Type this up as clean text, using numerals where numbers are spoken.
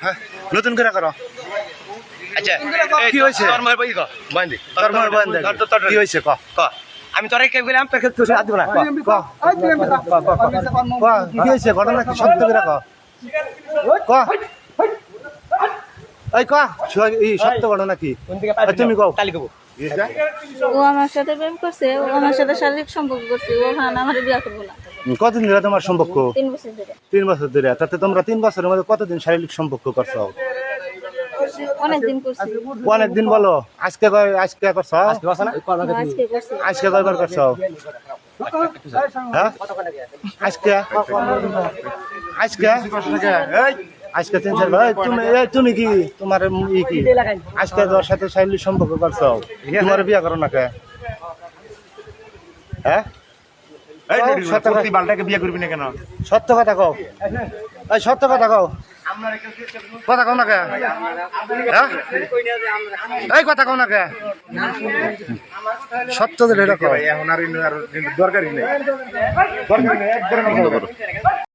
হ্যাঁ নতুন করে করো। আচ্ছা কি হয়েছে? তোর মার বই কো বান্দি তোর মার বান্দা কি হয়েছে ক ক আমি তোরে কে বললাম তোকে তুই হাত দিব না ক কি হয়েছে ঘটনা কি সত্য করে ক ক এই ক এই সত্য ঘটনা কি তুমি কও কালি কব ও আমার সাথে প্রেম করছে, ও আমার সাথে শারীরিক সম্পর্ক করছে, ও আমার বিয়ে করবো না। কতদিন ধরে তোমার সম্পর্ক? 3 বছর ধরে। 3 বছর ধরে। তাতে তোমরা 3 বছরের মধ্যে কতদিন শারীরিক সম্পর্ক করছো? অনেকদিন করছি। অনেকদিন বলো। আজকে করছো? আজকে বসা না আজকে করছি। আজকে কয়বার করছো? হ্যাঁ আজকে আজকে 3-4 ভাই তুমি কি তোমার কি আজকে তোর সাথে শারীরিক সম্পর্ক করছো? তোমার বিয়ে করো না কে? হ্যাঁ সত্যি বালটাকে বিয়ে করবি না কেন? সত্য কথা কও। এই সত্য কথা কও। কথা কও না কে? হ্যাঁ এই কথা কও না কে? সত্য এটা কও। এখন আর দরকারই নেই একবারে